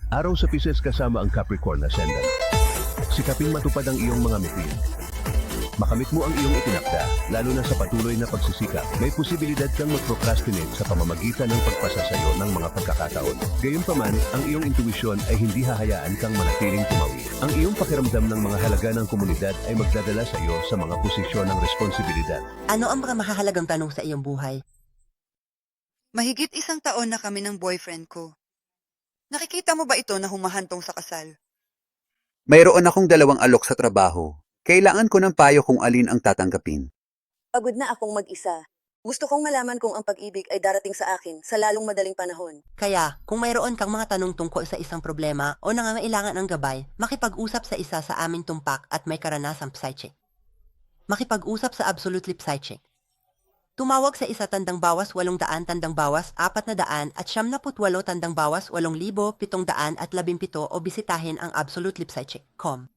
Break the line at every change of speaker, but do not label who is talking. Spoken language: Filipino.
Araw sa Pisces kasama ang Capricorn Ascendant. Sikaping matupad ang iyong mga mitin. Makamit mo ang iyong itinakda, lalo na sa patuloy na pagsisikap. May posibilidad kang mag-procrastinate sa pamamagitan ng pagpasa sa iyo ng mga pagkakataon. Gayunpaman, ang iyong intuwisyon ay hindi hahayaan kang manatiling tumawid. Ang iyong pakiramdam ng mga halaga ng komunidad ay magdadala sa iyo sa mga posisyon ng responsibilidad.
Ano ang mga mahahalagang tanong sa iyong buhay?
Mahigit 1 taon na kami ng boyfriend ko. Nakikita mo ba ito na humahantong sa kasal?
Mayroon akong 2 alok sa trabaho. Kailangan ko ng payo kung alin ang tatanggapin.
Pagod na akong mag-isa. Gusto kong malaman kung ang pag-ibig ay darating sa akin sa lalong madaling panahon.
Kaya, kung mayroon kang mga tanong tungkol sa isang problema o nangangailangan ng gabay, makipag-usap sa isa sa aming tumpak at may karanasang psychic. Makipag-usap sa Absolutely Psychic. Tumawag sa 1-800-800 at 78-800-817 o bisitahin ang absolutelypsychic.com.